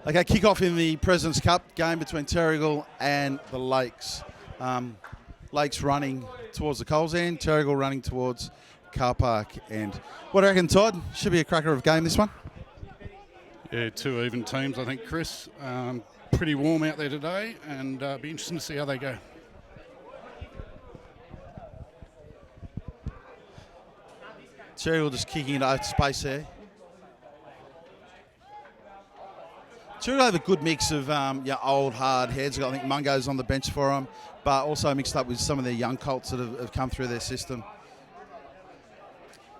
Okay, kick-off in the President's Cup game between Terrigal and the Lakes. Lakes running towards the Coles end, Terrigal running towards Car Park end. What do you reckon, Todd? Should be a cracker of game, this one? Yeah, two even teams, I think, Chris. Pretty warm out there today, and be interesting to see how they go. Terrigal just kicking into open space there. Terrigal have a good mix of old, hard heads. I think Mungo's on the bench for them, but also mixed up with some of their young colts that have come through their system.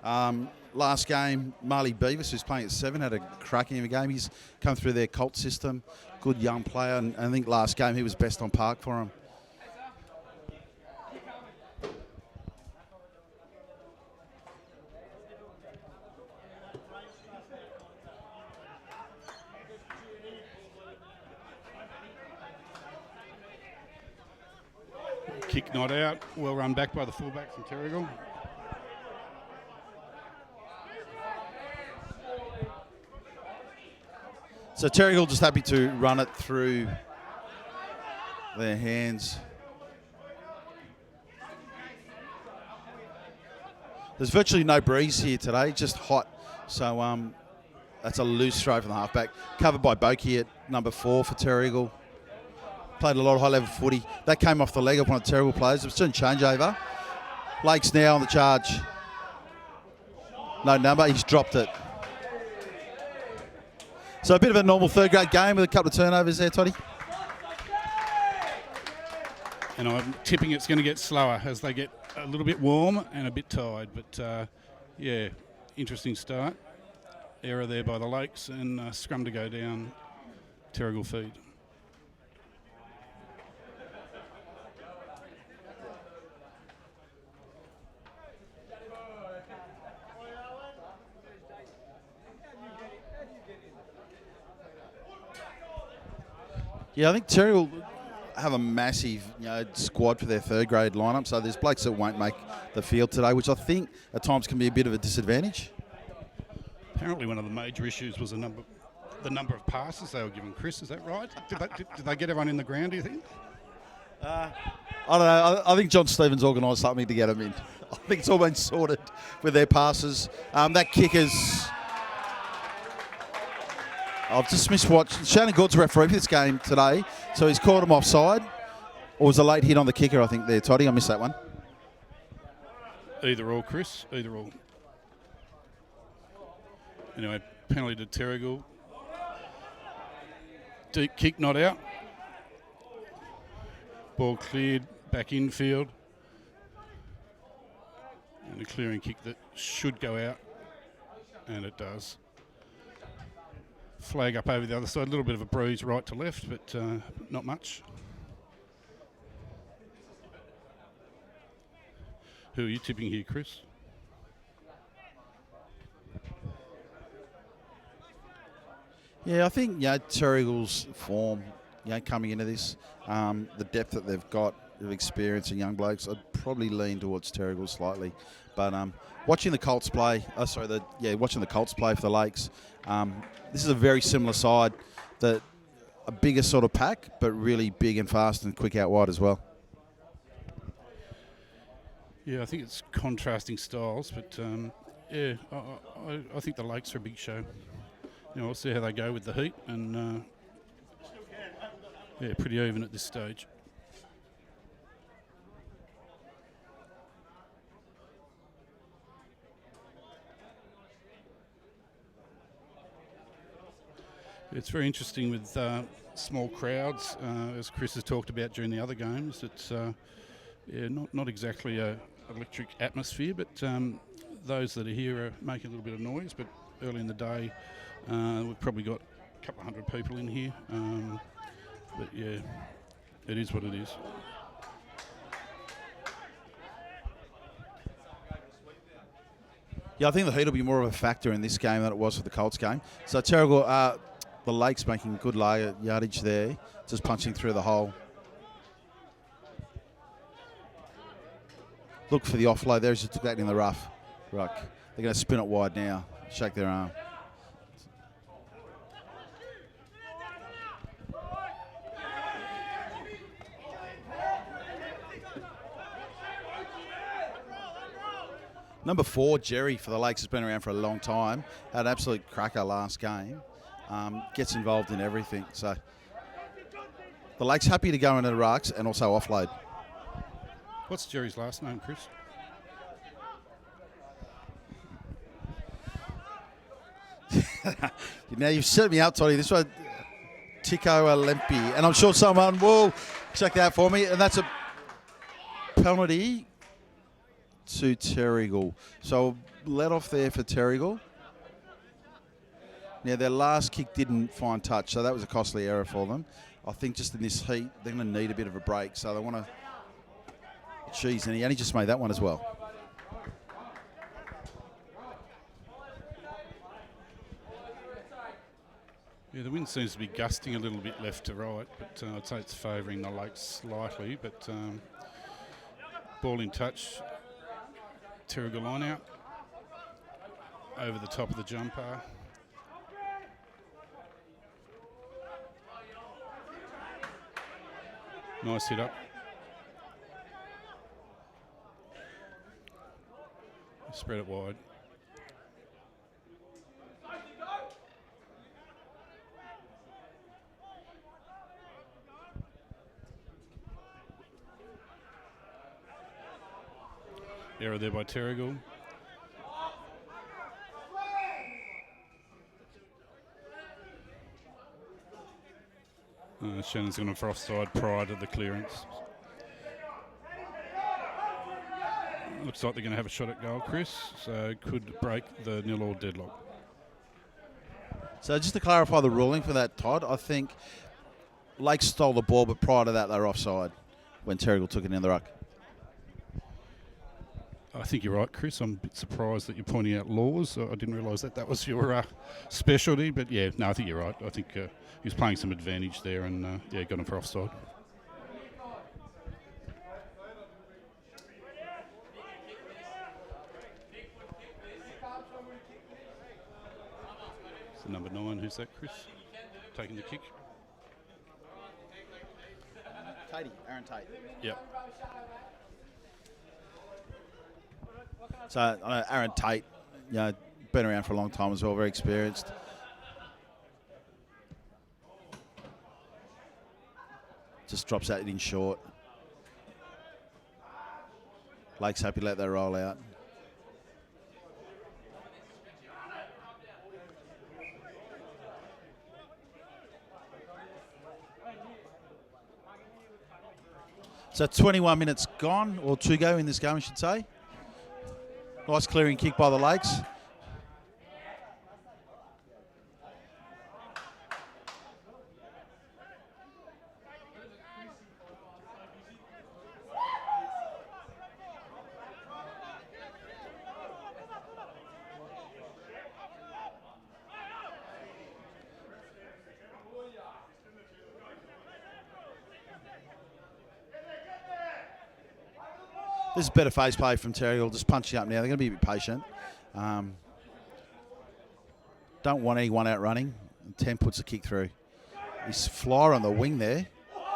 Last game, Marley Beavis, who's playing at 7, had a cracking of a game. He's come through their colt system. Good young player, and I think last game he was best on park for them. Kick not out, well run back by the fullbacks in Terrigal. So Terrigal just happy to run it through their hands. There's virtually no breeze here today, just hot. So that's a loose throw from the halfback. Covered by Boki at number 4 for Terrigal. Played a lot of high-level footy. That came off the leg of one of the Terrigal players. It was soon changeover. Lakes now on the charge. No number, he's dropped it. So a bit of a normal third-grade game with a couple of turnovers there, Toddy. And I'm tipping it's going to get slower as they get a little bit warm and a bit tired. But, yeah, interesting start. Error there by the Lakes and scrum to go down Terrigal feed. Yeah, I think Terrigal have a massive squad for their third-grade lineup, so there's blokes that won't make the field today, which I think at times can be a bit of a disadvantage. Apparently one of the major issues was the number of passes they were giving. Chris, is that right? Did they get everyone in the ground, do you think? I don't know. I think John Stevens organised something to get them in. I think it's all been sorted with their passes. That kicker's... I've just miswatched. Shannon Good's referee for this game today, so he's called him offside. Or was a late hit on the kicker, I think, there, Toddy? I missed that one. Either or, Chris. Either or. Anyway, penalty to Terrigal. Deep kick not out. Ball cleared, back infield. And a clearing kick that should go out. And it does. Flag up over the other side, a little bit of a breeze right to left, but not much. Who are you tipping here, Chris? Yeah, I think Terrigal's form, coming into this, the depth that they've got of experience and young blokes, I'd probably lean towards Terrigal slightly. But watching the Colts play, watching the Colts play for the Lakes, this is a very similar side, that a bigger sort of pack, but really big and fast and quick out wide as well. Yeah, I think it's contrasting styles, but I think the Lakes are a big show. We'll see how they go with the heat, and pretty even at this stage. It's very interesting with small crowds, as Chris has talked about during the other games. It's not exactly a electric atmosphere, but those that are here are making a little bit of noise. But early in the day, we've probably got a couple of hundred people in here. But yeah, it is what it is. Yeah, I think the heat will be more of a factor in this game than it was for the Colts game. So Terrigal, the Lakes making good yardage there, just punching through the hole. Look for the offload there as he took that in the rough. Right, they're going to spin it wide now, shake their arm. Number 4, Jerry, for the Lakes, has been around for a long time. Had an absolute cracker last game. Gets involved in everything. So the Lakes happy to go into the rucks and also offload. What's Jerry's last name, Chris? Now you've set me up, Toddy. This one, Tico Alempi. And I'm sure someone will check that for me. And that's a penalty to Terrigal. So let off there for Terrigal. Now their last kick didn't find touch, so that was a costly error for them. I think just in this heat, they're going to need a bit of a break. So they want to cheese, and he only just made that one as well. Yeah, the wind seems to be gusting a little bit left to right, but I'd say it's favouring the Lakes slightly. But ball in touch, Terrigal line out, over the top of the jumper. Nice hit up. Spread it wide. Error there by Terrigal. Shannon's gone for offside prior to the clearance. Looks like they're going to have a shot at goal, Chris, so could break the 0-0 deadlock. So just to clarify the ruling for that, Todd, I think Lakes stole the ball, but prior to that they were offside when Terrigal took it in the ruck. I think you're right, Chris. I'm a bit surprised that you're pointing out laws. I didn't realise that was your specialty, but yeah, no, I think you're right. I think he was playing some advantage there and got him for offside. So number 9, who's that, Chris? Taking the kick? Aaron Tate. Yep. So I know Aaron Tate, been around for a long time as well, very experienced. Just drops that in short. Lakes happy to let that roll out. So 21 minutes gone, or 2 go in this game, I should say. Nice clearing kick by the Lakes. This is better face play from Terrigal, just punching up now. They're going to be a bit patient. Don't want anyone out running. 10 puts the kick through. He's flyer on the wing there.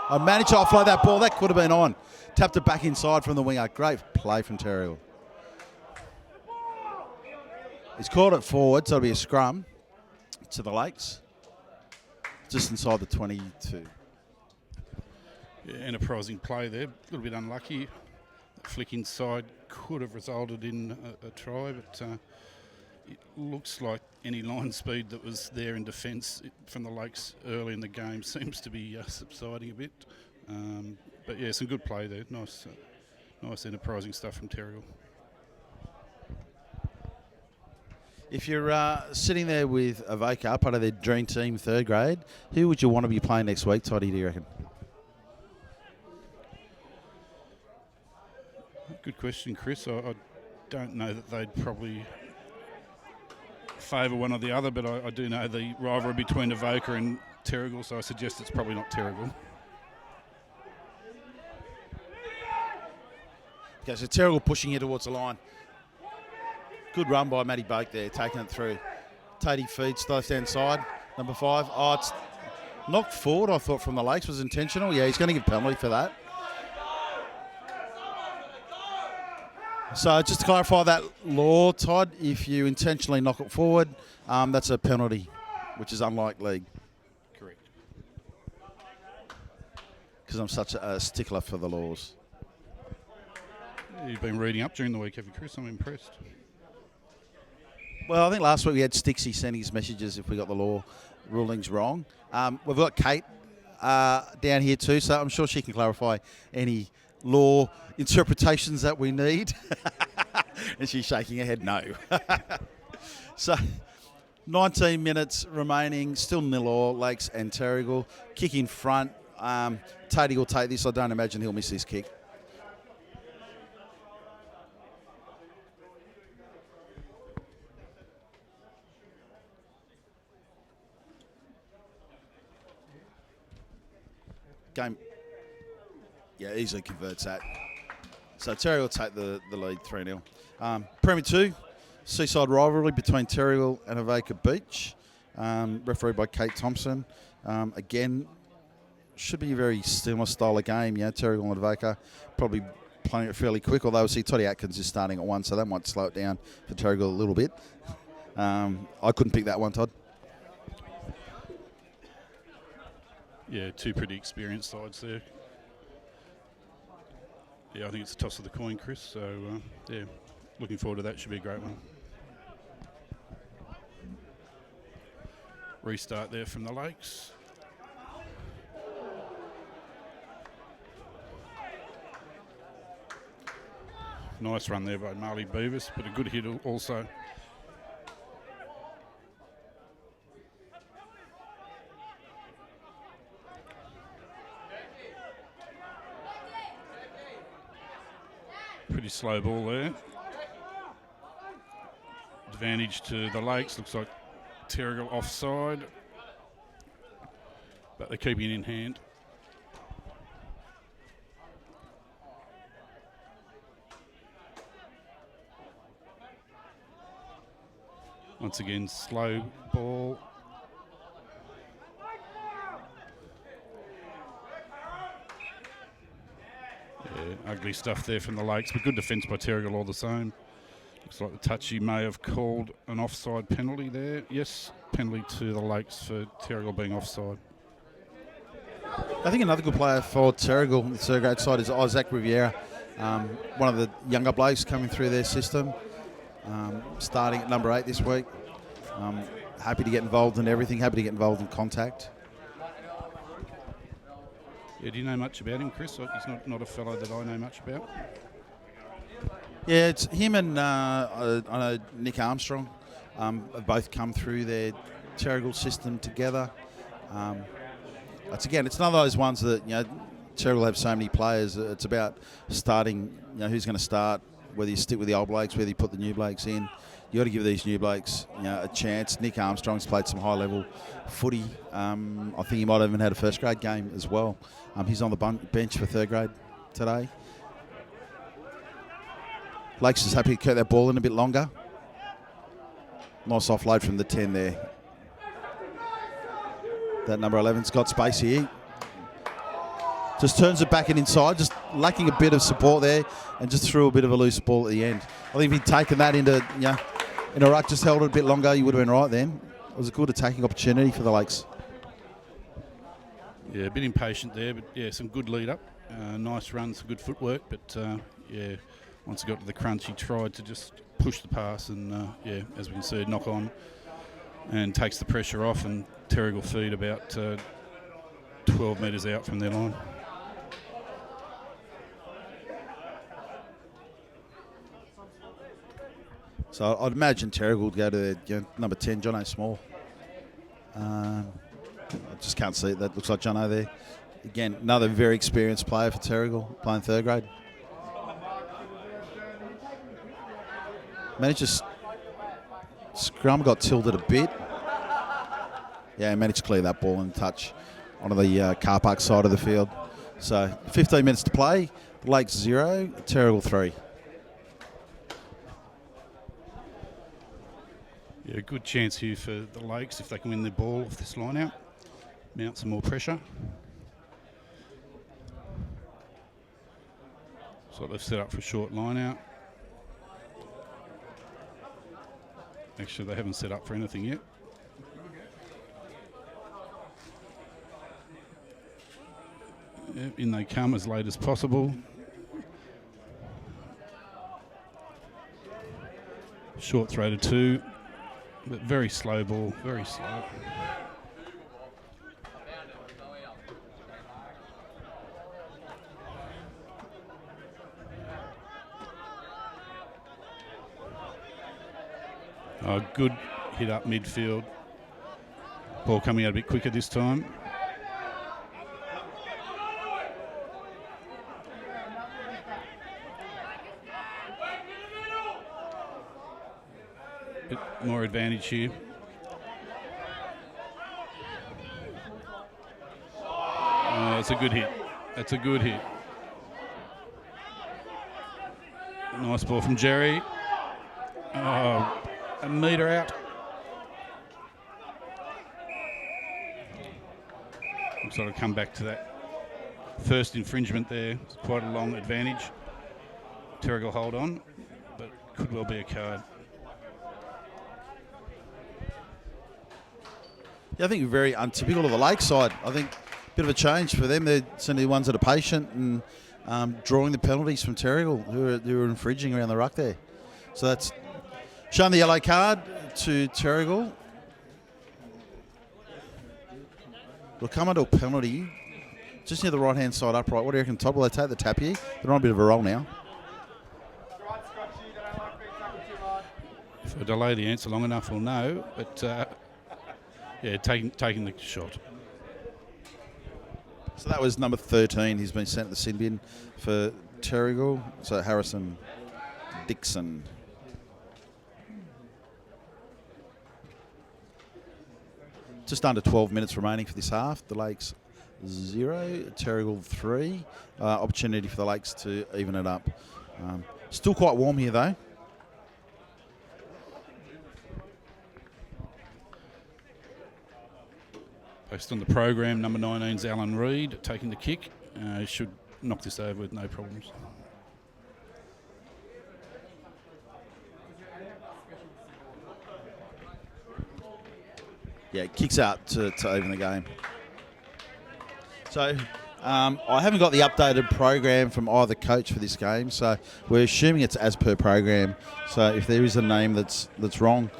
I managed to offload that ball. That could have been on. Tapped it back inside from the winger. Great play from Terrigal. He's called it forward, so it'll be a scrum to the Lakes. Just inside the 22. Yeah, enterprising play there. A little bit unlucky. Flick inside could have resulted in a try, but it looks like any line speed that was there in defence from the Lakes early in the game seems to be subsiding a bit. But yeah, some good play there. Nice enterprising stuff from Terrigal. If you're sitting there with Avoca, part of their dream team, 3rd grade, who would you want to be playing next week, Toddy, do you reckon? Good question, Chris. I don't know that they'd probably favour one or the other, but I do know the rivalry between Avoca and Terrigal, so I suggest it's probably not Terrigal. Okay, so Terrigal pushing here towards the line. Good run by Matty Boak there, taking it through. Tatey feeds left hand side, number 5. Oh, it's knocked forward, I thought, from the Lakes. Was intentional. Yeah, he's going to give penalty for that. So just to clarify that law, Todd, if you intentionally knock it forward, that's a penalty, which is unlike league. Correct. Because I'm such a stickler for the laws. You've been reading up during the week, have you, Chris? I'm impressed. Well, I think last week we had Stixie sending us messages if we got the law rulings wrong. We've got Kate down here too, so I'm sure she can clarify any law interpretations that we need. And she's shaking her head no. So 19 minutes remaining, still nil all, Lakes and Terrigal. Kick in front. Tatey will take this. I don't imagine he'll miss this kick. Game, yeah, easily converts that. So Terrigal will take the lead 3-0. Premier 2, seaside rivalry between Terrigal and Avoca Beach, refereed by Kate Thompson. Again, should be a very similar style of game. Yeah, Terrigal and Avoca probably playing it fairly quick, although we see Toddy Atkins is starting at 1, so that might slow it down for Terrigal a little bit. I couldn't pick that one, Todd. Yeah, two pretty experienced sides there. Yeah, I think it's a toss of the coin, Chris. So, yeah, looking forward to that. Should be a great one. Restart there from the Lakes. Nice run there by Marley Beavis, but a good hit also. Pretty slow ball there. Advantage to the Lakes. Looks like Terrigal offside. But they're keeping it in hand. Once again, slow ball. Yeah, ugly stuff there from the Lakes, but good defence by Terrigal all the same. Looks like the touchy may have called an offside penalty there. Yes, penalty to the Lakes for Terrigal being offside. I think another good player for Terrigal, the third grade side, is Isaac Riviera, one of the younger blokes coming through their system, starting at number 8 this week. Happy to get involved in everything, happy to get involved in contact. Yeah, do you know much about him, Chris? He's not a fellow that I know much about. Yeah, it's him and I know Nick Armstrong have both come through their Terrigal system together. It's one of those ones that, Terrigal have so many players. It's about starting, who's going to start, whether you stick with the old blokes, whether you put the new blokes in. You got to give these new blokes, a chance. Nick Armstrong's played some high-level footy. I think he might have even had a first-grade game as well. He's on the bench for third grade today. Lakes is happy to keep that ball in a bit longer. Nice offload from the 10 there. That number 11's got space here. Just turns it back and inside, just lacking a bit of support there, and just threw a bit of a loose ball at the end. I think if he'd taken that in a ruck, just held it a bit longer, you would have been right then. It was a good attacking opportunity for the Lakes. Yeah, a bit impatient there, but yeah, some good lead up. Nice run, some good footwork, but yeah, once he got to the crunch, he tried to just push the pass and, yeah, as we can see, knock on and takes the pressure off, and Terrigal feed about 12 metres out from their line. So I'd imagine Terrigal would go to their number 10, John O. Small. I just can't see it. That looks like John O there. Again, another very experienced player for Terrigal, playing third grade. Managed to scrum, got tilted a bit. Yeah, managed to clear that ball and touch onto the car park side of the field. So 15 minutes to play. Lakes 0, Terrigal 3. Yeah, good chance here for the Lakes if they can win the ball off this line out. Mount some more pressure. So they've set up for a short line out. Actually, they haven't set up for anything yet. Yep, in they come as late as possible. Short throw to 2, but very slow ball, very slow. Oh, good hit up midfield. Ball coming out a bit quicker this time. Bit more advantage here. Oh, it's a good hit. That's a good hit. Nice ball from Jerry. Oh, a metre out. We'll sort of come back to that first infringement there. It's quite a long advantage. Terrigal hold on, but could well be a card. Yeah, I think very untypical of the Lakeside. I think a bit of a change for them. They're certainly the ones that are patient and drawing the penalties from Terrigal, who are infringing around the ruck there. So that's shown the yellow card to Terrigal. We'll come into a penalty just near the right-hand side upright. What do you reckon, Todd? Will they take the tap here? They're on a bit of a roll now. If I delay the answer long enough, we'll know. But, yeah, taking the shot. So that was number 13. He's been sent to the sin bin for Terrigal. So Harrison Dixon. Just under 12 minutes remaining for this half. The Lakes 0, Terrigal 3. Opportunity for the Lakes to even it up. Still quite warm here though. Based on the program, number 19's Alan Reid taking the kick. Should knock this over with no problems. Yeah, kicks out to even the game. So I haven't got the updated program from either coach for this game, so we're assuming it's as per program. So if there is a name that's wrong,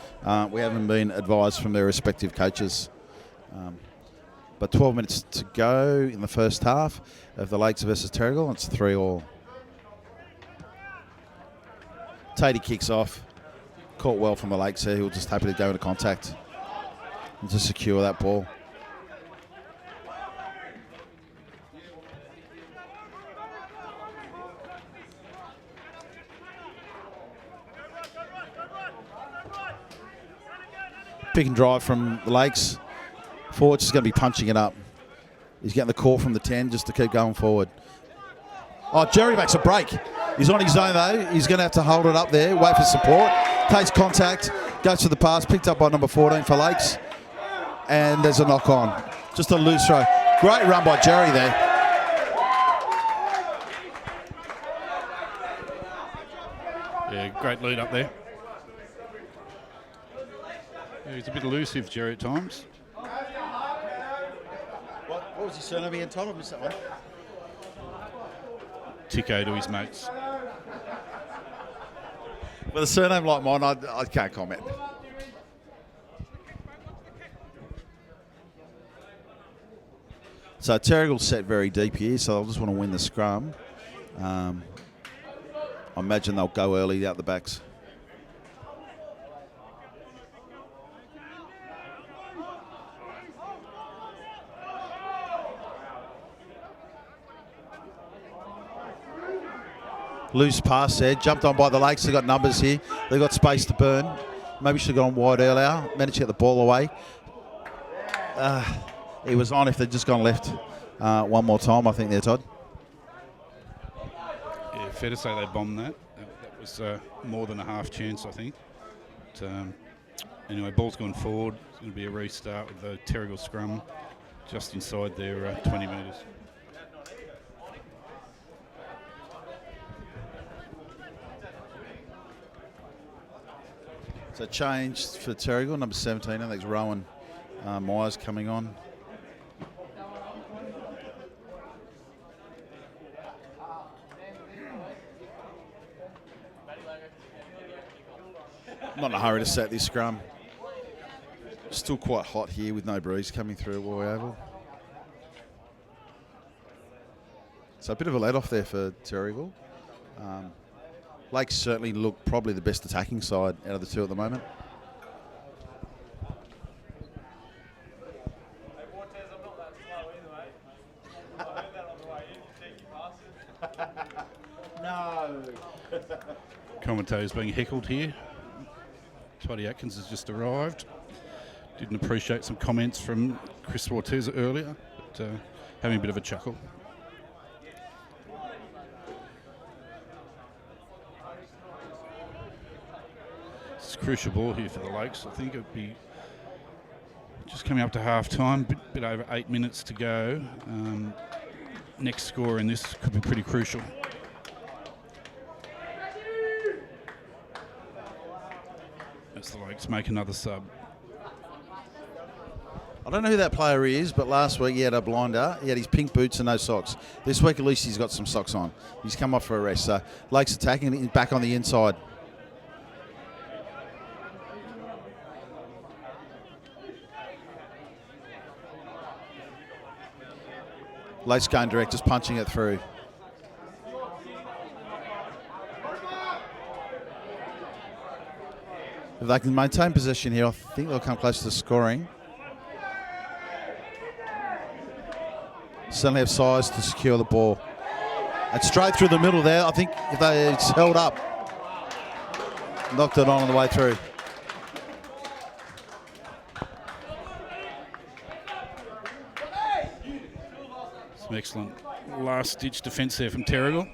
we haven't been advised from their respective coaches. But 12 minutes to go in the first half of the Lakes versus Terrigal. It's 3-3. Tatey kicks off. Caught well from the Lakes there. He'll just happy to go into contact and to secure that ball. Pick and drive from the Lakes. Forward's just going to be punching it up. He's getting the call from the 10 just to keep going forward. Oh, Jerry makes a break. He's on his own though. He's going to have to hold it up there, wait for support. Takes contact, goes to the pass, picked up by number 14 for Lakes. And there's a knock on. Just a loose throw. Great run by Jerry there. Yeah, great lead up there. Yeah, he's a bit elusive, Jerry, at times. What was his surname again, Tom? I missed that one. Ticko to his mates. With a surname like mine, I can't comment. So Terrigal's set very deep here, so they'll just want to win the scrum. I imagine they'll go early out the backs. Loose pass there, jumped on by the Lakes. They've got numbers here. They've got space to burn. Maybe should have gone wide earlier. Managed to get the ball away. He was on if they'd just gone left one more time, I think there, Todd. Yeah, fair to say they bombed that. That was more than a half chance, I think. But, anyway, ball's gone forward. It's going to be a restart with the Terrigal scrum just inside their 20 metres. So change for Terrigal, number 17. I think it's Rowan Myers coming on. Not in a hurry to set this scrum. Still quite hot here with no breeze coming through at Roy Oval. So a bit of a let-off there for Terrigal. Lakes certainly look probably the best attacking side out of the two at the moment. No. Commentators being heckled here. Toddy Atkins has just arrived. Didn't appreciate some comments from Chris Swarteza earlier, but having a bit of a chuckle. It's a crucial ball here for the Lakes. I think it'd be just coming up to half time, bit over 8 minutes to go. Next score in this could be pretty crucial. As the Lakes make another sub. I don't know who that player is, but last week he had a blinder. He had his pink boots and no socks. This week at least he's got some socks on. He's come off for a rest. So Lakes attacking it back on the inside. Lakes going direct, just punching it through. If they can maintain possession here, I think they'll come close to scoring. Certainly have size to secure the ball. And straight through the middle there. I think if they held up, knocked it on the way through. Some excellent last-ditch defence there from Terrigal.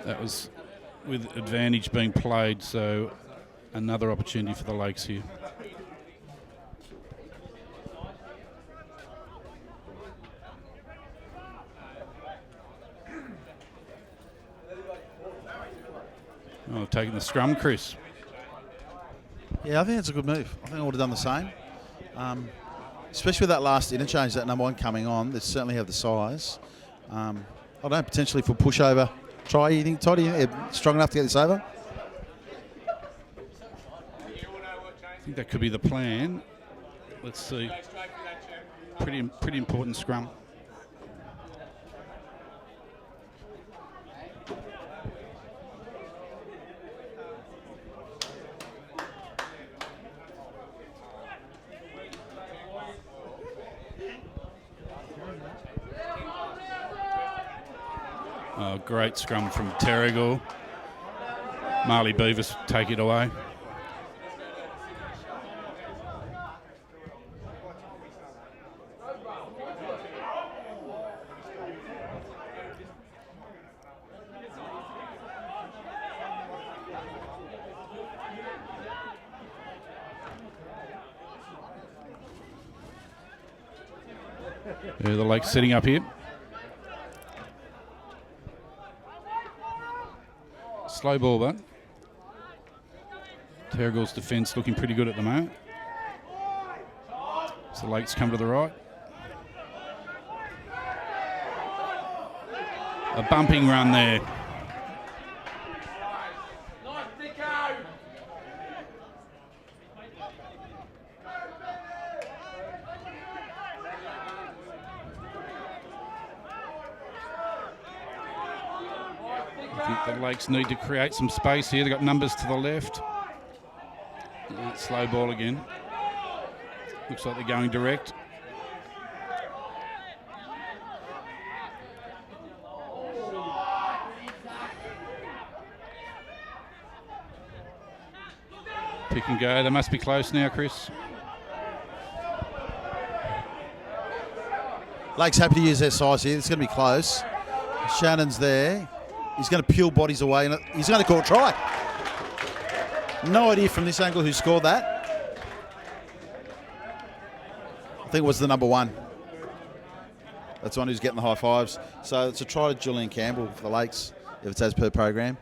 That was with advantage being played, so another opportunity for the Lakes here. Oh, taking the scrum, Chris. Yeah, I think it's a good move. I think I would have done the same. Especially with that last interchange, that number one coming on, they certainly have the size. I don't know, potentially for pushover. Try, you think, Todd, strong enough to get this over? I think that could be the plan. Let's see. Pretty important scrum. Oh, great scrum from Terrigal. Marley Beavis take it away. Yeah, the Lakes setting up here. Slow ball, but Terrigal's defence looking pretty good at the moment. So the Lakes come to the right. A bumping run there. I think the Lakes need to create some space here. They've got numbers to the left. Slow ball again. Looks like they're going direct. Pick and go. They must be close now, Chris. Lakes happy to use their size here. It's going to be close. Shannon's there. He's going to peel bodies away, and he's going to call a try. No idea from this angle who scored that. I think it was the number one. That's the one who's getting the high fives. So it's a try to Julian Campbell for the Lakes. if it's as per program.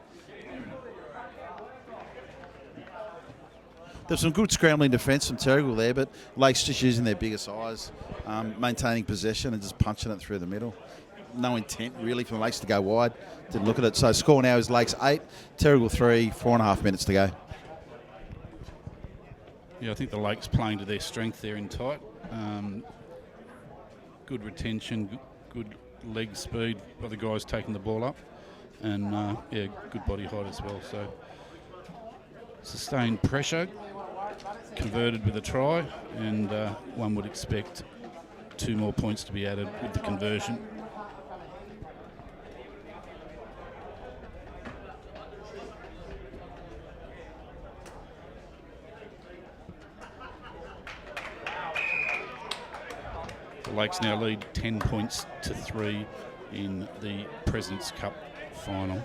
There's some good scrambling defence from Terrigal there, but Lakes just using their bigger size, maintaining possession and just punching it through the middle. No intent really from Lakes to go wide. Didn't look at it. So score now is Lakes 8, Terrigal 3, 4.5 minutes to go. Yeah, I think the Lakes playing to their strength there in tight. Good retention, good leg speed by the guys taking the ball up, and good body height as well. So sustained pressure, converted with a try, and one would expect 2 more points to be added with the conversion. The Lakes now lead 10 points to 3 in the President's Cup final.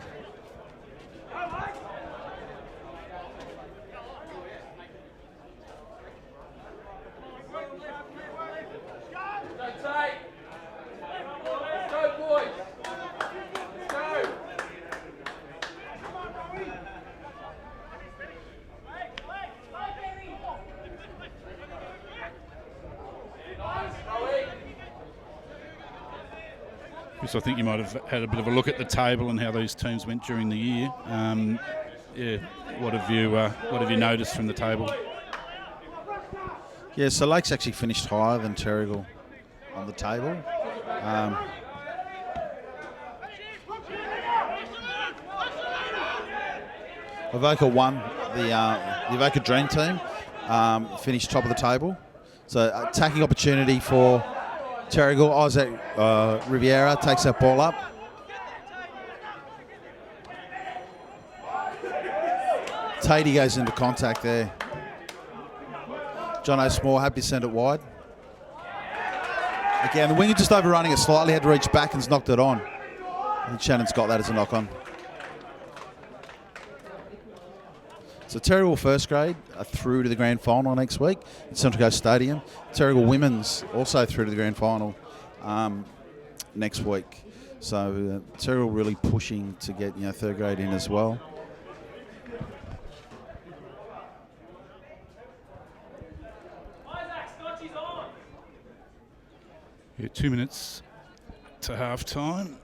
So I think you might have had a bit of a look at the table and how these teams went during the year. What have you noticed from the table? Yeah, so Lakes actually finished higher than Terrigal on the table. Avoca won the Avoca Dream Team, finished top of the table. So attacking opportunity for Terrigal. Isaac Riviera takes that ball up. Tatey goes into contact there. John O'Smore happy to send it wide. Again, the winger just overrunning it slightly, had to reach back and's knocked it on. I think Shannon's got that as a knock on. So Terrigal first grade are through to the grand final next week at Central Coast Stadium. Terrigal women's also through to the grand final next week. So Terrigal really pushing to get third grade in as well. Yeah, 2 minutes to half time.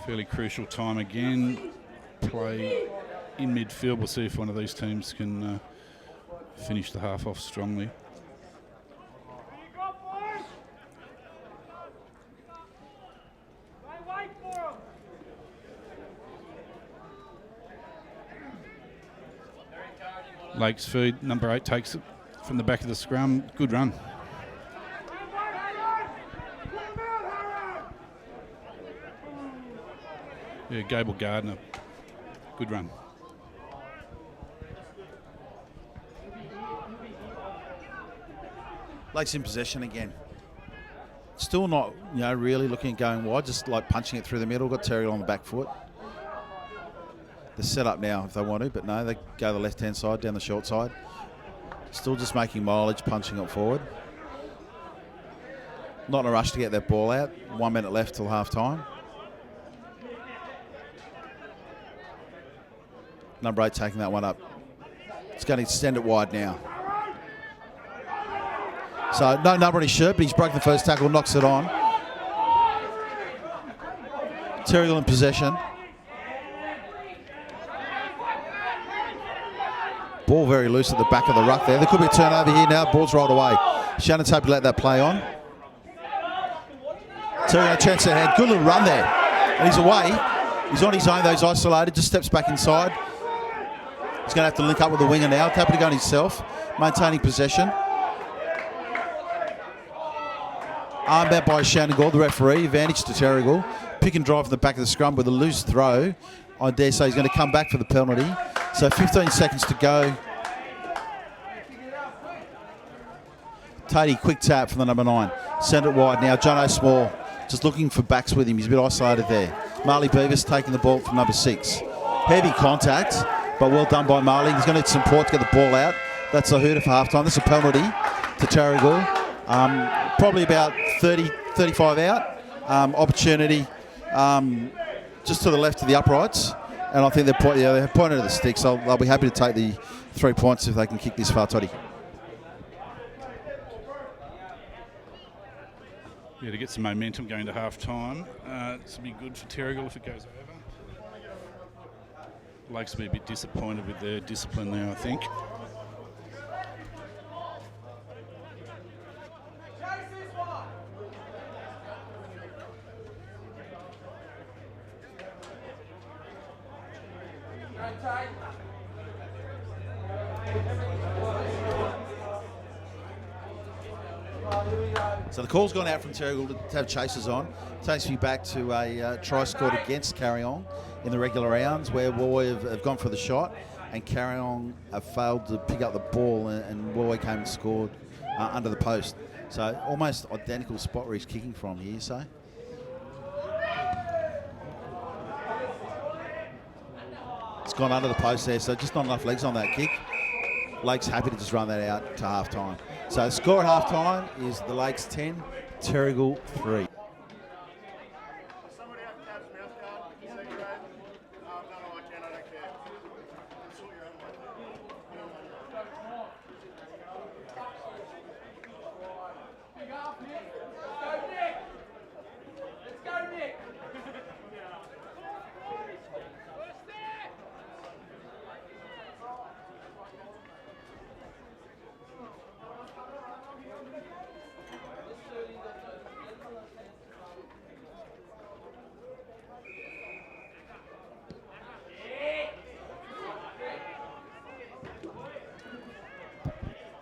Fairly crucial time again. Play in midfield. We'll see if one of these teams can finish the half off strongly. Lakes feed, number 8 takes it from the back of the scrum. Good run. Yeah, Gable Gardner. Good run. Lakes in possession again. Still not, really looking at going wide, just like punching it through the middle. Got Terrigal on the back foot. They're set up now if they want to, but no, they go the left-hand side, down the short side. Still just making mileage, punching it forward. Not in a rush to get that ball out. 1 minute left till half-time. Number 8 taking that one up. It's going to extend it wide now. So no number on his shirt, but he's broken the first tackle, knocks it on. Terrigal in possession. Ball very loose at the back of the ruck there. There could be a turnover here now. Ball's rolled away. Shannon's happy to let that play on. Terrigal a chance ahead. Good little run there. And he's away. He's on his own though. He's isolated. Just steps back inside. He's going to have to link up with the winger now. Happy to go on himself. Maintaining possession. Armband by Shannon Gore, the referee. Advantage to Terrigal. Pick and drive from the back of the scrum with a loose throw. I dare say he's going to come back for the penalty. So 15 seconds to go. Tatey, quick tap from the number 9. Send it wide now. John O'Smore just looking for backs with him. He's a bit isolated there. Marley Beavis taking the ball from number 6. Heavy contact, but well done by Marley. He's going to need support to get the ball out. That's a hooter for halftime. That's a penalty to Terrigal. probably about 30, 35 out. Opportunity just to the left of the uprights. And I think they're pointed at the sticks. So they'll be happy to take the 3 points if they can kick this far, Toddy. Yeah, to get some momentum going to half time. This will be good for Terrigal if it goes over. Lakes will be a bit disappointed with their discipline there, I think. So the call's gone out from Terrigal to have chasers on. Takes me back to a try scored against Carryong in the regular rounds where Woy have gone for the shot and Carryong have failed to pick up the ball and Woy came and scored under the post. So almost identical spot where he's kicking from here, so. It's gone under the post there, so just not enough legs on that kick. Lake's happy to just run that out to half time. So the score at half time is the Lakes 10, Terrigal 3.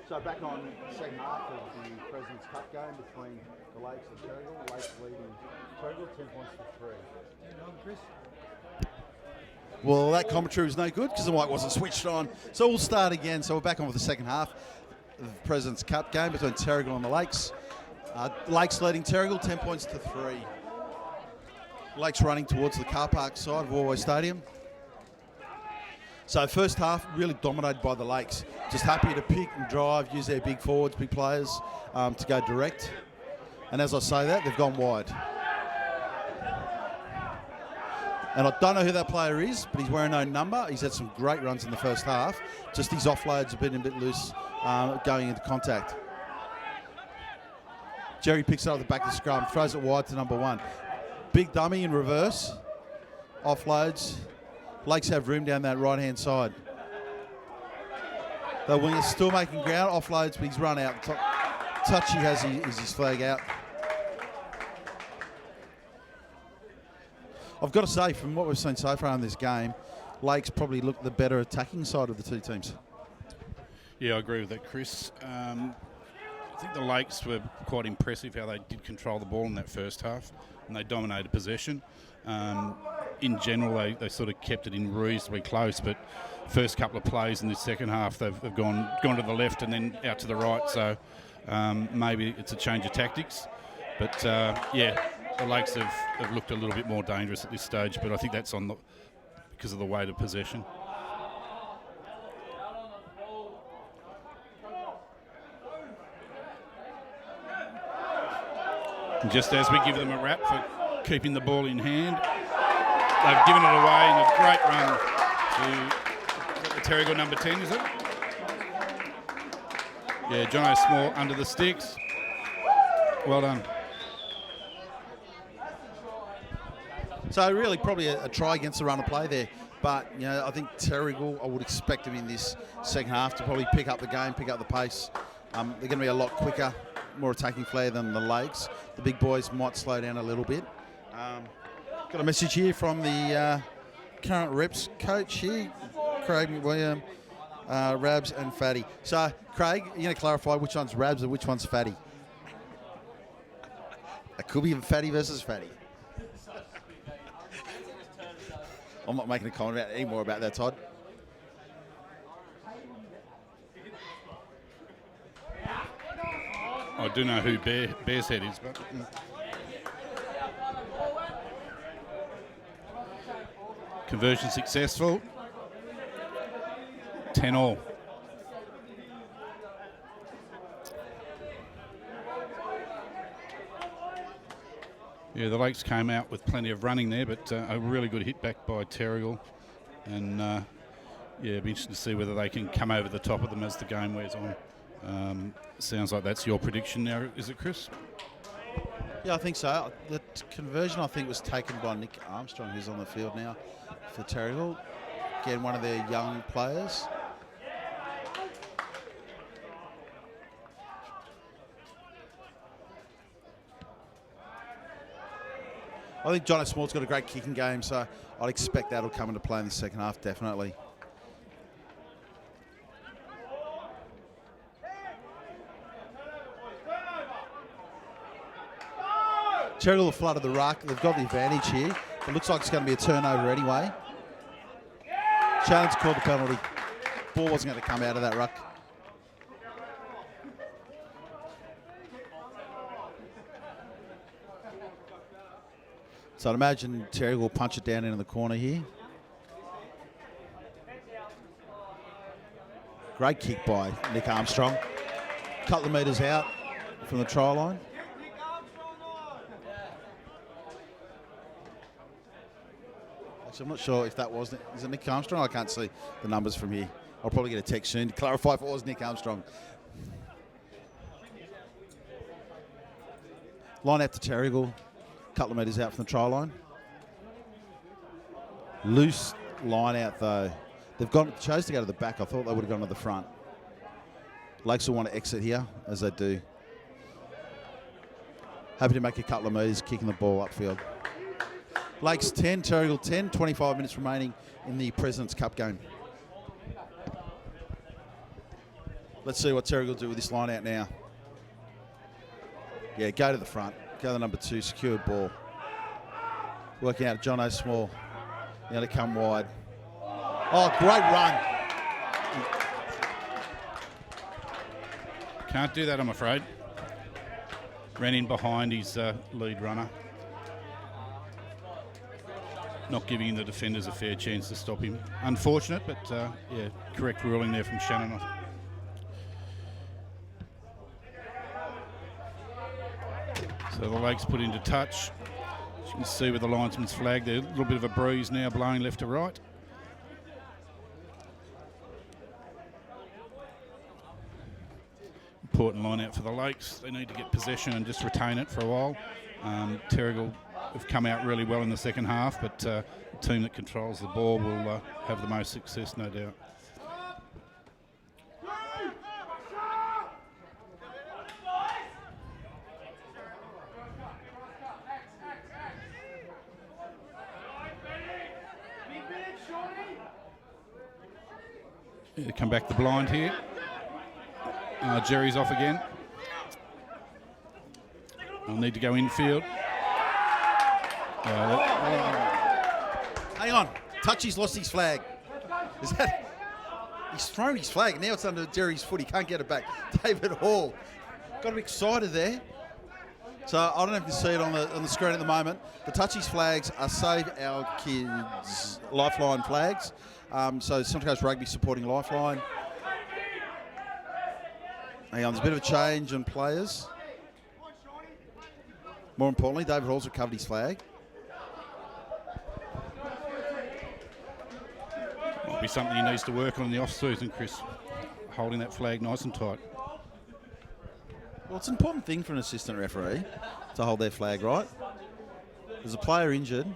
So back on the second half of the President's Cup game between the Lakes and Terrigal. The Lakes leading Terrigal 10 points to 3. Chris? Well, that commentary was no good because the mic wasn't switched on. So we'll start again. So we're back on with the second half of the President's Cup game between Terrigal and the Lakes. Lakes leading Terrigal 10 points to 3. Lakes running towards the car park side of Warway Stadium. So first half really dominated by the Lakes. Just happy to pick and drive, use their big forwards, big players to go direct. And as I say that, they've gone wide. And I don't know who that player is, but he's wearing no number. He's had some great runs in the first half. Just his offloads have been a bit loose going into contact. Jerry picks it up at the back of the scrum, throws it wide to number 1. Big dummy in reverse, offloads. Lakes have room down that right-hand side. The winger's still making ground, offloads, but he's run out. Touch he has is his flag out. I've got to say, from what we've seen so far in this game, Lakes probably look the better attacking side of the two teams. Yeah, I agree with that, Chris. I think the Lakes were quite impressive how they did control the ball in that first half, and they dominated possession. In general, they sort of kept it in reasonably close, but first couple of plays in the second half, they've gone to the left and then out to the right, so maybe it's a change of tactics. But, yeah, the Lakes have looked a little bit more dangerous at this stage, but I think that's because of the weight of possession. And just as we give them a rap for keeping the ball in hand, they've given it away in a great run to the Terrigal number 10, is it? Yeah, John O'Small under the sticks. Well done. So really probably a try against the run of play there. But, you know, I think Terrigal, I would expect them in this second half to probably pick up the game, pick up the pace. They're going to be a lot quicker, more attacking flair than the Lakes. The big boys might slow down a little bit. Got a message here from the current reps coach here, Craig McWilliam, Rabs and Fatty. So, Craig, you're going to clarify which one's Rabs and which one's Fatty? It could be Fatty versus Fatty. I'm not making a comment anymore about that, Todd. I do know who Bear's Head is, but... Conversion successful. 10-all. Yeah, the Lakes came out with plenty of running there, but a really good hit back by Terrigal. And yeah, it'll be interesting to see whether they can come over the top of them as the game wears on. Sounds like that's your prediction now, is it, Chris? Yeah, I think so. The conversion, I think, was taken by Nick Armstrong, who's on the field now for Terrigal. Again, one of their young players. I think Jono Small's got a great kicking game, so I'd expect that'll come into play in the second half, definitely. Terrigal have flooded the ruck. They've got the advantage here. It looks like it's going to be a turnover anyway. Challenge called the penalty. Ball wasn't going to come out of that ruck. So I'd imagine Terrigal will punch it down into the corner here. Great kick by Nick Armstrong. Couple of metres out from the try line. Actually, I'm not sure if that was... Is it Nick Armstrong? I can't see the numbers from here. I'll probably get a text soon to clarify if it was Nick Armstrong. Line out to Terrigal. Couple of metres out from the try line. Loose line out though. They've chose to go to the back. I thought they would have gone to the front. Lakes will want to exit here, as they do. Happy to make a couple of metres, kicking the ball upfield. Lakes 10, Terrigal 10, 25 minutes remaining in the President's Cup game. Let's see what Terrigal do with this line out now. Yeah, go to the front. Go to number 2, secured ball. Working out Jono Small. Now to come wide. Oh, great run. Can't do that, I'm afraid. Ran in behind his lead runner. Not giving the defenders a fair chance to stop him. Unfortunate, but yeah, correct ruling there from Shannon. So the Lakes put into touch. As you can see with the linesman's flag there, a little bit of a breeze now blowing left to right. Important line out for the Lakes. They need to get possession and just retain it for a while. Terrigal have come out really well in the second half, but the team that controls the ball will have the most success, no doubt. Yeah, come back the blind here. Jerry's off again. I'll need to go infield. Hang on. Touchy's lost his flag. Is that... He's thrown his flag. Now it's under Jerry's foot. He can't get it back. David Hall. Got him excited there. So I don't know if you can see it on the screen at the moment. The Touchy's flags are Save Our Kids Lifeline flags. So Central Coast Rugby supporting Lifeline. Hang on, there's a bit of a change in players. More importantly, David Hall's recovered his flag. Might be something he needs to work on in the off-season, Chris. Holding that flag nice and tight. Well, it's an important thing for an assistant referee to hold their flag right. There's a player injured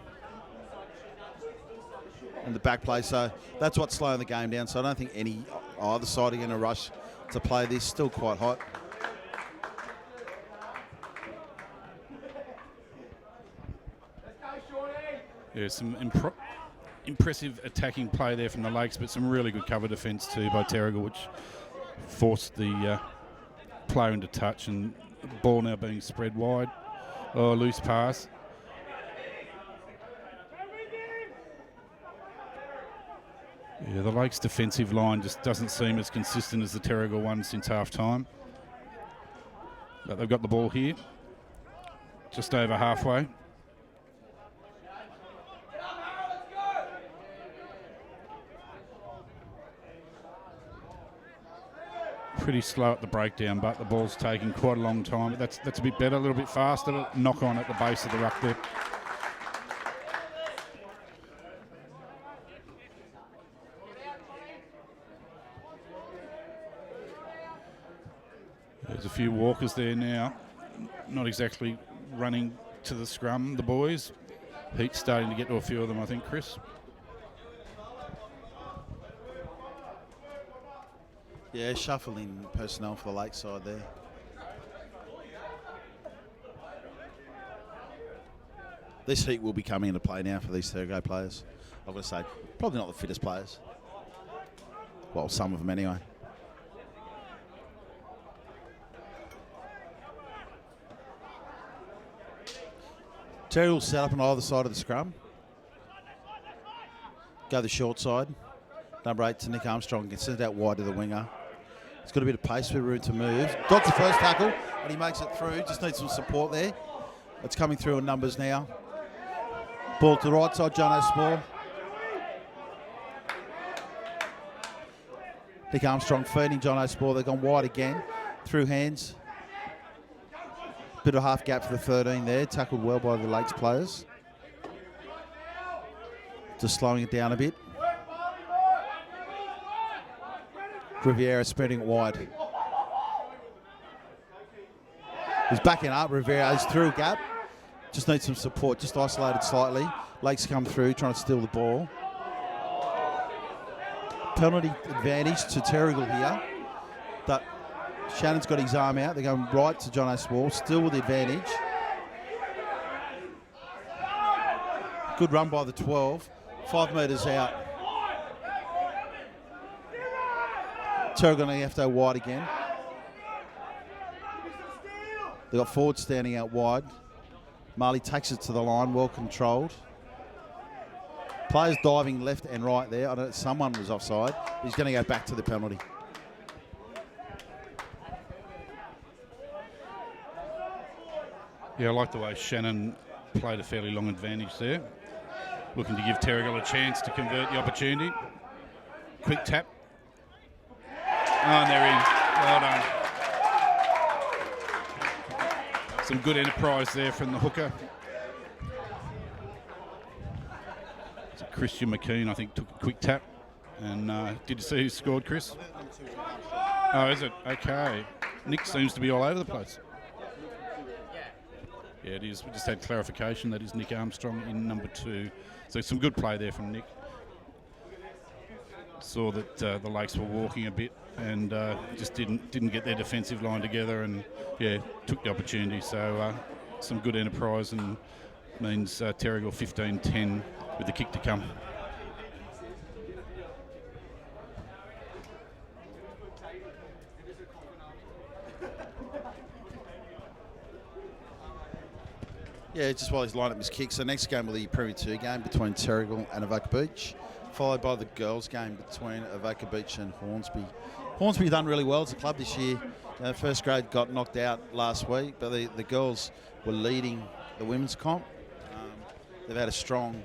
in the back play, so that's what's slowing the game down. So I don't think either side are going to rush to play this. Still quite hot. Yeah, some impressive attacking play there from the Lakes, but some really good cover defence too by Terrigal, which forced the player into touch, and the ball now being spread wide. Oh, loose pass. Yeah, the Lakes defensive line just doesn't seem as consistent as the Terrigal one since half-time. But they've got the ball here, just over halfway. pretty slow at the breakdown, but the ball's taking quite a long time. That's a bit better, a little bit faster. Knock on at the base of the ruck there. There's a few walkers there now. Not exactly running to the scrum, the boys. Heat's starting to get to a few of them, I think, Chris. Yeah, shuffling personnel for the Lakeside there. This heat will be coming into play now for these Terrigal players. I've got to say, probably not the fittest players. Well, some of them anyway. Terrigal set up on either side of the scrum. Go the short side. Number 8 to Nick Armstrong. Gets sent out wide to the winger. He's got a bit of pace for room to move. Dodges the first tackle, and he makes it through. Just needs some support there. It's coming through in numbers now. Ball to the right side, John O'Spore. Nick Armstrong feeding John O'Spore. They've gone wide again. Through hands. Bit of a half gap for the 13 there. Tackled well by the Lakes players. Just slowing it down a bit. Riviera spreading it wide. He's backing up. Riviera is through a gap. Just needs some support. Just isolated slightly. Lakes come through, trying to steal the ball. Penalty advantage to Terrigal here. But Shannon's got his arm out. They're going right to John O'Spore. Still with the advantage. Good run by the 12. 5 metres out. Terrigal going to have to go wide again. They've got forward standing out wide. Marley takes it to the line, well controlled. Players diving left and right there. I don't know, someone was offside. He's going to go back to the penalty. Yeah, I like the way Shannon played a fairly long advantage there. Looking to give Terrigal a chance to convert the opportunity. Quick tap. Oh, and they're in. Well done. Some good enterprise there from the hooker. So Christian McKean, I think, took a quick tap. And did you see who scored, Chris? Oh, is it? Okay. Nick seems to be all over the place. Yeah, it is. We just had clarification. That is Nick Armstrong in number 2. So some good play there from Nick. Saw that the Lakes were walking a bit and just didn't get their defensive line together, and yeah, took the opportunity. So some good enterprise, and means Terrigal 15-10 with the kick to come. Yeah, just while he's lining up his kicks. So next game will be the Premier 2 game between Terrigal and Avoca Beach, followed by the girls' game between Avoca Beach and Hornsby. Hornsby done really well as a club this year. First grade got knocked out last week, but the girls were leading the women's comp. They've had a strong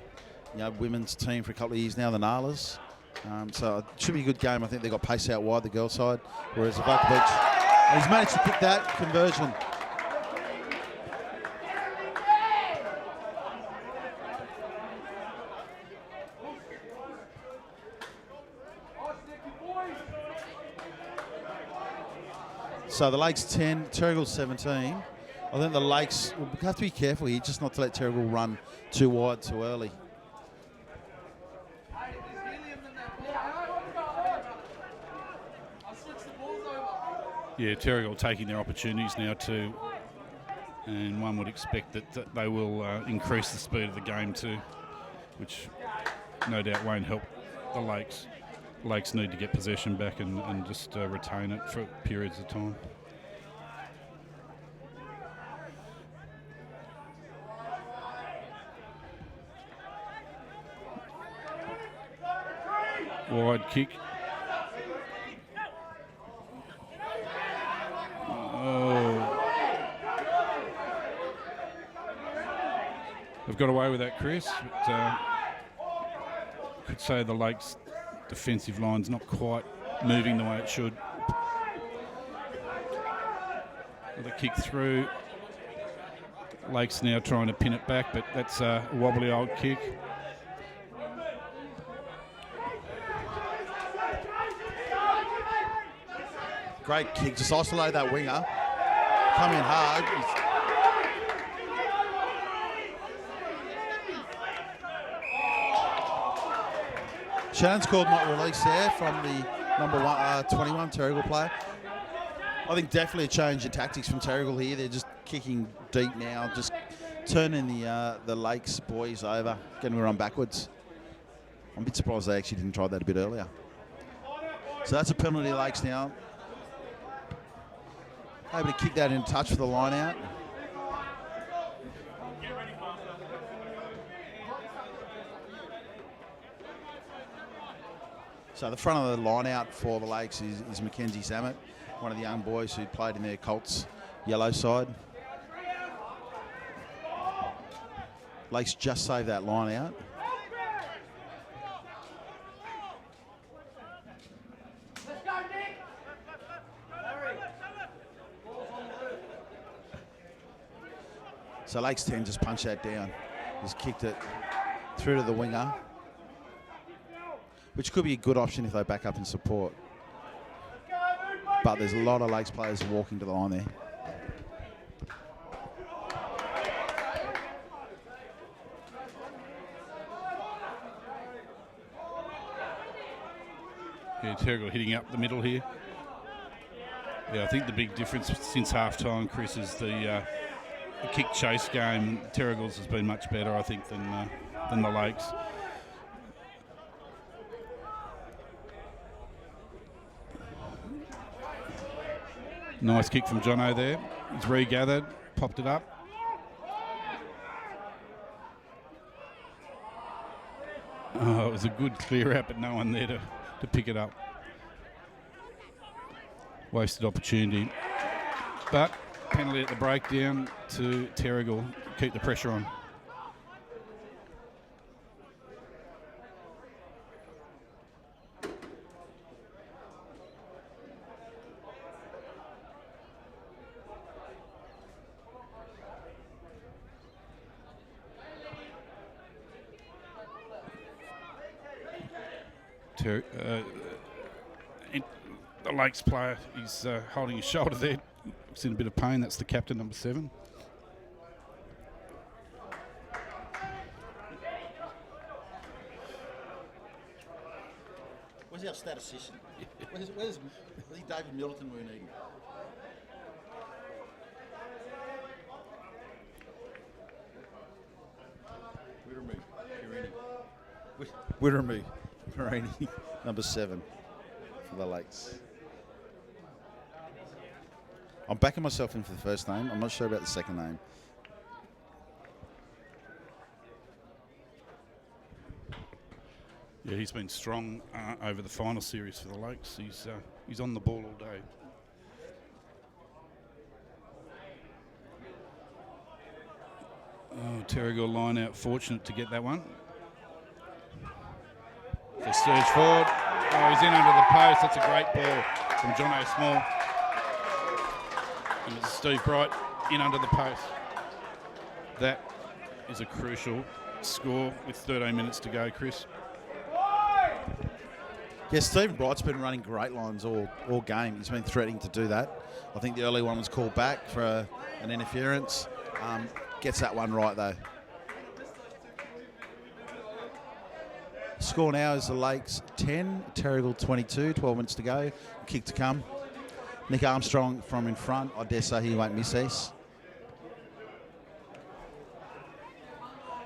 women's team for a couple of years now, the Nalas. So it should be a good game. I think they've got pace out wide, the girls' side, whereas Avoca Beach, and he's managed to pick that conversion. So the Lakes 10, Terrigal 17. I think the Lakes will have to be careful here, just not to let Terrigal run too wide too early. Yeah, Terrigal taking their opportunities now too, and one would expect that they will increase the speed of the game too, which no doubt won't help the Lakes. Lakes need to get possession back and just retain it for periods of time. Wide kick. Oh. They've got away with that, Chris. But, could say the Lakes defensive line's not quite moving the way it should. with a kick through. Lake's now trying to pin it back, but that's a wobbly old kick. Great kick. Just isolate that winger. Come in hard. Shannon's called not release there from the number 21 Terrigal player. I think definitely a change in tactics from Terrigal here. They're just kicking deep now, just turning the Lakes boys over, getting them run backwards. I'm a bit surprised they actually didn't try that a bit earlier. So that's a penalty Lakes now. Able to kick that in touch with the line out. So the front of the line out for the Lakes is Mackenzie Zammit, one of the young boys who played in their Colts yellow side. Lakes just saved that line out. So Lakes 10 just punched that down. Just kicked it through to the winger, which could be a good option if they back up and support. But there's a lot of Lakes players walking to the line there. Yeah, Terrigal hitting up the middle here. Yeah, I think the big difference since half-time, Chris, is the kick chase game. Terrigal's has been much better, I think, than the Lakes. Nice kick from Jono there. He's regathered, popped it up. Oh, it was a good clear out, but no one there to pick it up. Wasted opportunity. But penalty at the breakdown to Terrigal. Keep the pressure on. The Lakes player, he's holding his shoulder there. Looks in a bit of pain. That's the captain, number 7. Where's our statistician? Where's David Middleton we need? Wirrami, Perini, number 7 for the Lakes. I'm backing myself in for the first name. I'm not sure about the second name. Yeah, he's been strong over the final series for the Lakes. He's on the ball all day. Oh, Terrigal line out, fortunate to get that one. The surge forward. Oh, he's in under the post. That's a great ball from John O'Small. And it's Steve Bright in under the post. That is a crucial score with 13 minutes to go, Chris. Yes, Stephen Bright's been running great lines all game. He's been threatening to do that. I think the early one was called back for an interference. Gets that one right, though. Score now is the Lakes 10, Terrigal 22, 12 minutes to go. Kick to come. Nick Armstrong from in front. I dare say he won't miss this.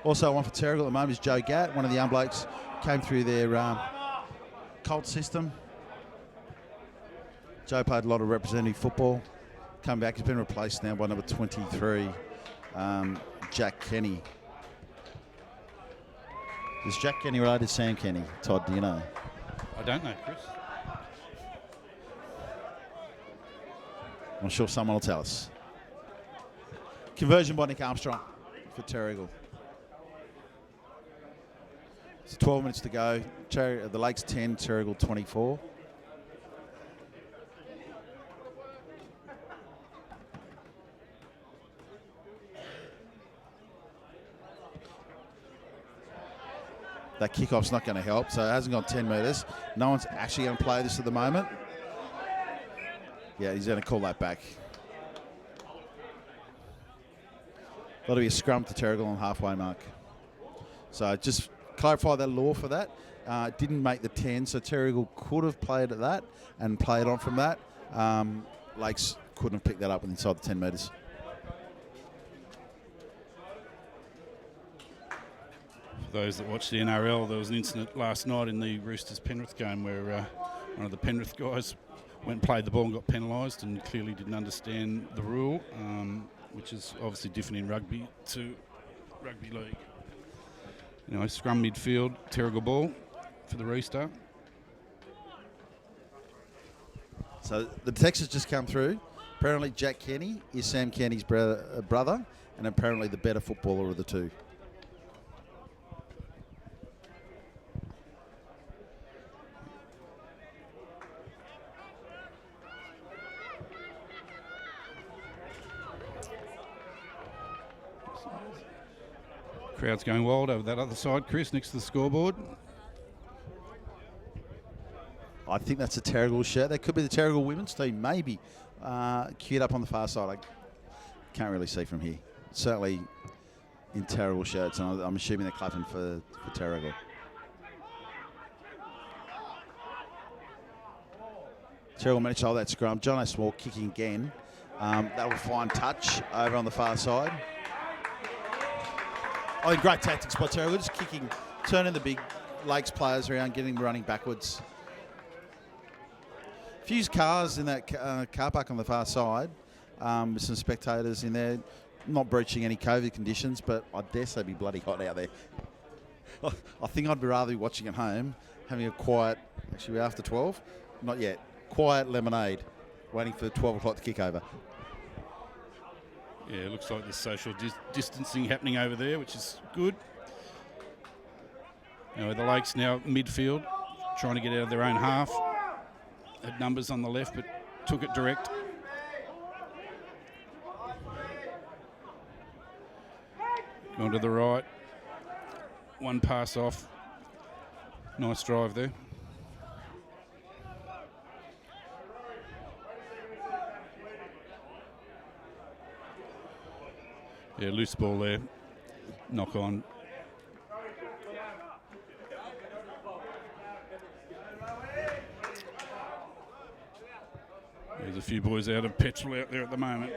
Also one for Terrigal at the moment is Joe Gatt, one of the young blokes, came through their Colt system. Joe played a lot of representative football. Come back, he's been replaced now by number 23, Jack Kenny. Is Jack Kenny related to Sam Kenny? Todd, do you know? I don't know, Chris. I'm sure someone will tell us. Conversion by Nick Armstrong for Terrigal. It's 12 minutes to go. The Lakes 10, Terrigal 24. that kickoff's not going to help. So it hasn't gone 10 metres. No one's actually going to play this at the moment. Yeah, he's going to call that back. That'll be a scrum to Terrigal on halfway mark. So just clarify that law for that. Didn't make the 10, so Terrigal could have played at that and played on from that. Lakes couldn't have picked that up inside the 10 metres. For those that watch the NRL, there was an incident last night in the Roosters-Penrith game where one of the Penrith guys went and played the ball and got penalised and clearly didn't understand the rule, which is obviously different in rugby to rugby league. Anyway, scrum midfield, Terrigal ball for the restart. So the text has just come through. Apparently Jack Kenny is Sam Kenny's brother, and apparently the better footballer of the two. Crowd's going wild over that other side, Chris, next to the scoreboard. I think that's a Terrigal shirt. That could be the Terrigal women's team, maybe. Queued up on the far side. I can't really see from here. Certainly in Terrigal shirts, and I'm assuming they're clapping for Terrigal. Terrigal managed to hold that scrum. John O'Small kicking again. That will find touch over on the far side. I think great tactics by Terrigal, just kicking, turning the big Lakes players around, getting them running backwards. A few cars in that car park on the far side, with some spectators in there, not breaching any COVID conditions, but I dare say be bloody hot out there. I think I'd rather be watching at home, having a quiet, actually we're after 12, not yet, quiet lemonade, waiting for 12 o'clock to kick over. Yeah, it looks like there's social distancing happening over there, which is good. Anyway, the Lakes now midfield, trying to get out of their own half. Had numbers on the left, but took it direct. Going to the right. One pass off. Nice drive there. Yeah, loose ball there. Knock on. There's a few boys out of petrol out there at the moment.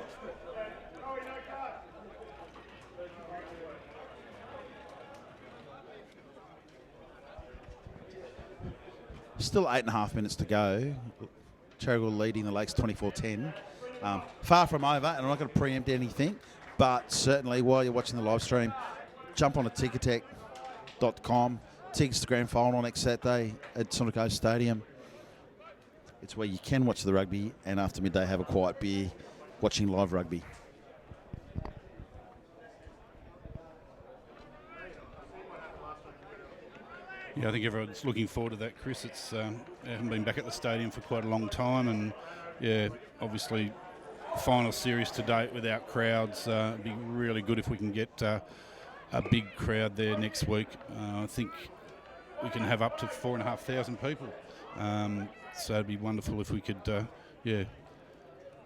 Still 8.5 minutes to go. Terrigal leading the Lakes 24-10. Far from over, and I'm not going to preempt anything, but certainly while you're watching the live stream, jump on to ticketek.com. Tickets to grand final next Saturday at Sonic Coast Stadium. It's where you can watch the rugby and after midday have a quiet beer watching live rugby. Yeah, I think everyone's looking forward to that, Chris. It's I haven't been back at the stadium for quite a long time, and yeah, obviously final series to date without crowds. It'd be really good if we can get a big crowd there next week. I think we can have up to 4,500 people. So it'd be wonderful if we could,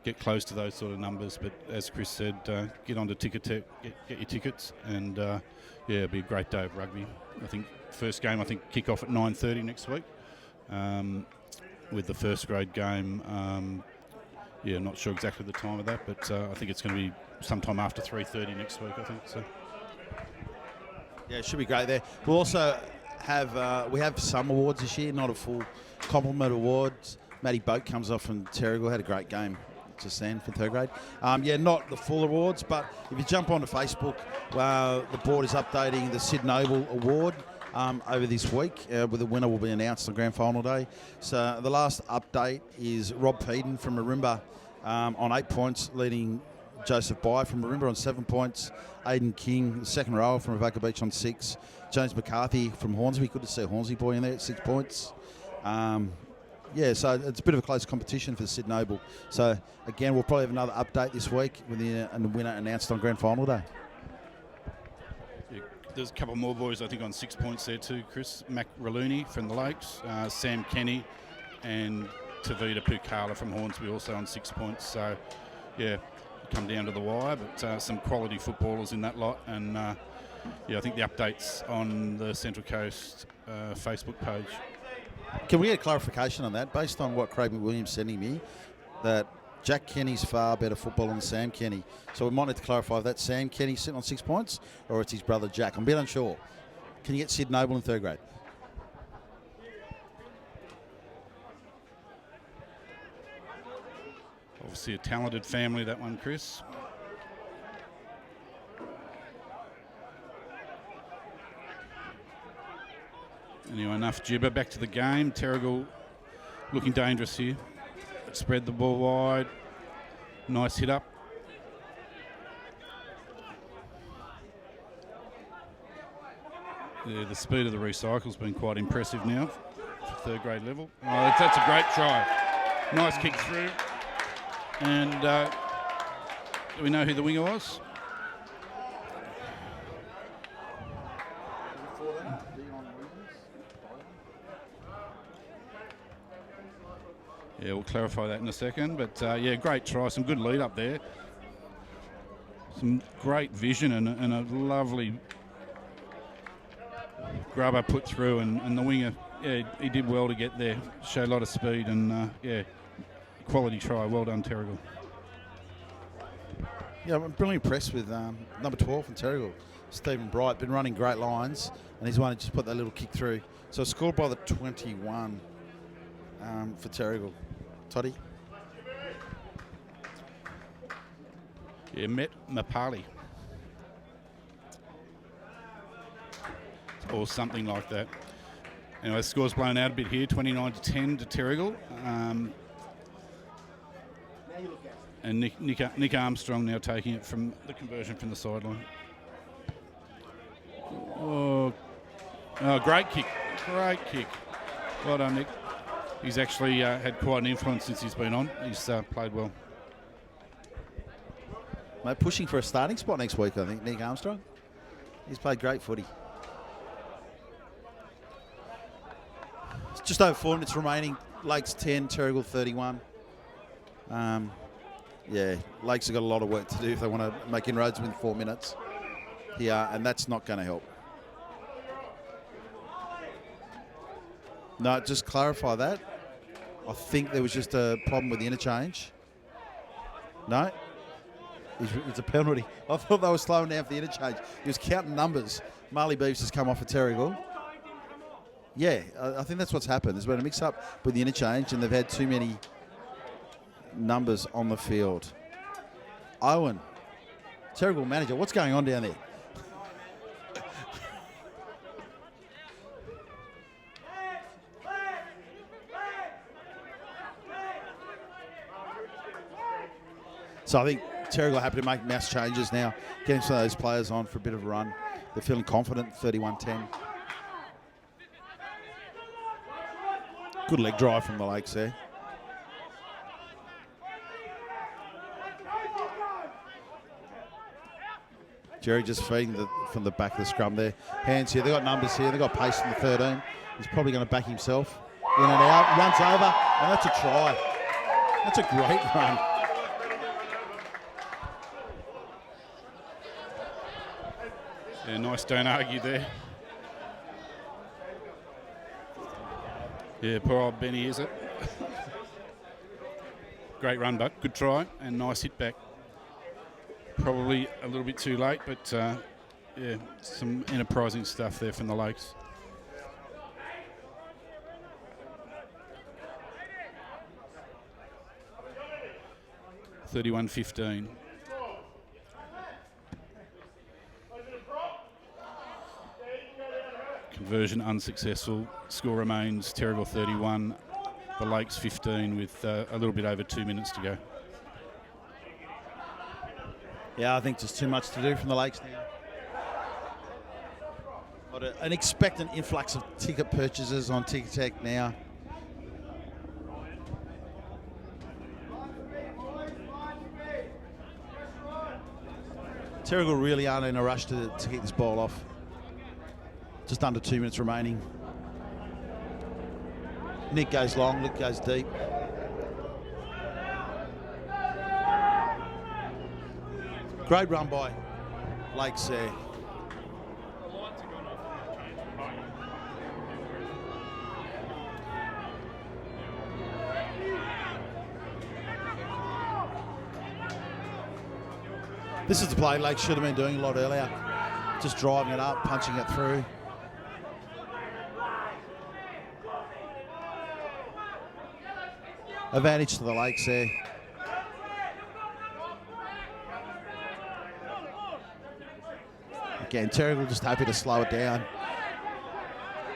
get close to those sort of numbers. But as Chris said, get onto Ticketek, get your tickets, and it'd be a great day of rugby. I think first game, kick off at 9:30 next week, with the first grade game. Not sure exactly the time of that, but I think it's going to be sometime after 3:30 next week, I think. So. Yeah, it should be great there. We'll also have we have some awards this year, not a full complement awards. Matty Boat comes off from Terrigal, had a great game just then for third grade. Not the full awards, but if you jump onto Facebook, the board is updating the Sid Noble Award over this week, where the winner will be announced on grand final day. So the last update is Rob Peden from Marimba on 8 points, leading Joseph Bye from Marimba on 7 points. Aidan King, the second rower from Avoca Beach on 6. James McCarthy from Hornsby. Good to see a Hornsby boy in there at 6 points. So it's a bit of a close competition for Sid Noble. So, again, we'll probably have another update this week with the winner announced on grand final day. there's a couple more boys, I think, on 6 points there too, Chris. Mac Ralooney from the Lakes, Sam Kenny, and Tavita Pukala from Hornsby also on 6 points. So, yeah, come down to the wire, but some quality footballers in that lot. And, yeah, I think the updates on the Central Coast Facebook page. Can we get a clarification on that? Based on what Craig McWilliams sending me, that Jack Kenny's far better footballer than Sam Kenny. So we might need to clarify if that's Sam Kenny sitting on 6 points or it's his brother Jack. I'm a bit unsure. Can you get Sid Noble in third grade? Obviously a talented family, that one, Chris. Anyway, enough gibber. Back to the game. Terrigal looking dangerous here. Spread the ball wide. Nice hit up. Yeah, the speed of the recycle's been quite impressive now for third grade level. Oh, that's a great try. Nice kick through. And do we know who the winger was? Yeah, we'll clarify that in a second. But, yeah, great try. Some good lead up there. Some great vision and a lovely grubber put through. And the winger, yeah, he did well to get there. Showed a lot of speed and, yeah, quality try. Well done, Terrigal. Yeah, I'm really impressed with number 12 from Terrigal, Stephen Bright. Been running great lines, and he's the one who just put that little kick through. So scored by the 21 for Terrigal. Toddy? Yeah, Met Mapali. Or something like that. Anyway, score's blown out a bit here, 29-10 to Terrigal. And Nick Armstrong now taking it from the conversion from the sideline. Oh, great kick. Great kick. Well done, Nick. He's actually had quite an influence since he's been on. He's played well. Mate, pushing for a starting spot next week, I think, Nick Armstrong. He's played great footy. It's just over 4 minutes remaining. Lakes 10, Terrigal 31. Yeah, Lakes have got a lot of work to do if they want to make inroads within 4 minutes here, and that's not going to help. No, just clarify that. I think there was just a problem with the interchange. No? It's a penalty. I thought they were slowing down for the interchange. He was counting numbers. Marley Beeves has come off for Terrigal. Yeah, I think that's what's happened. There's been a mix-up with the interchange, and they've had too many numbers on the field. Owen, Terrigal manager, what's going on down there? So I think Terrigal happy to make mass changes now, getting some of those players on for a bit of a run. They're feeling confident, 31-10. Good leg drive from the Lakes there. Jerry just feeding from the back of the scrum there. Hands here, they've got numbers here, they've got pace in the 13. He's probably going to back himself. In and out, runs over, and that's a try. That's a great run. Yeah, nice, don't argue there. Yeah, poor old Benny, is it? Great run, but good try and nice hit back. Probably a little bit too late, but yeah, some enterprising stuff there from the Lakes. (31-15). Conversion unsuccessful. Score remains Terrigal 31, the Lakes 15 with a little bit over 2 minutes to go. Yeah, I think just too much to do from the Lakes now. An expectant influx of ticket purchases on Ticketek now. Terrigal really aren't in a rush to keep this ball off. Just under 2 minutes remaining. Nick goes long, Nick goes deep. Great run by Lakes there. This is the play Lakes should have been doing a lot earlier. Just driving it up, punching it through. Advantage to the Lakes there. Again, Terrigal just happy to slow it down.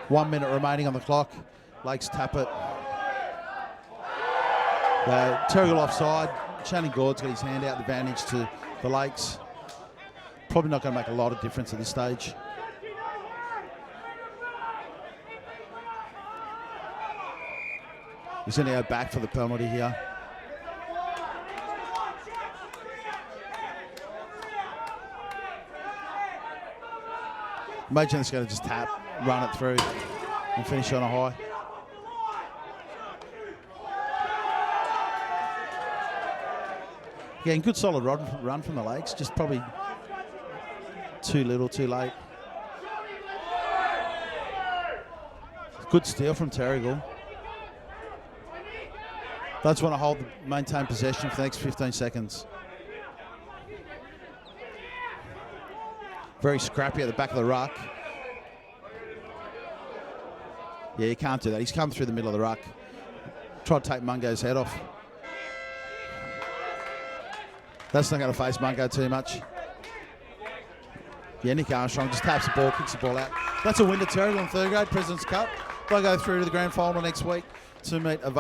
1 minute remaining on the clock. Lakes tap it. Terrigal offside. Channing Gord's got his hand out, advantage to the Lakes. Probably not going to make a lot of difference at this stage. He's going to go back for the penalty here. Imagine it's going to just tap, run it through, and finish on a high. Again, good solid run from the Lakes, just probably too little, too late. Good steal from Terrigal. They just want to maintain possession for the next 15 seconds. Very scrappy at the back of the ruck. Yeah, you can't do that. He's come through the middle of the ruck. Tried to take Mungo's head off. That's not going to face Mungo too much. Yeah, Nick Armstrong just taps the ball, kicks the ball out. That's a win to Terrigal in third grade, President's Cup. They'll go through to the grand final next week to meet a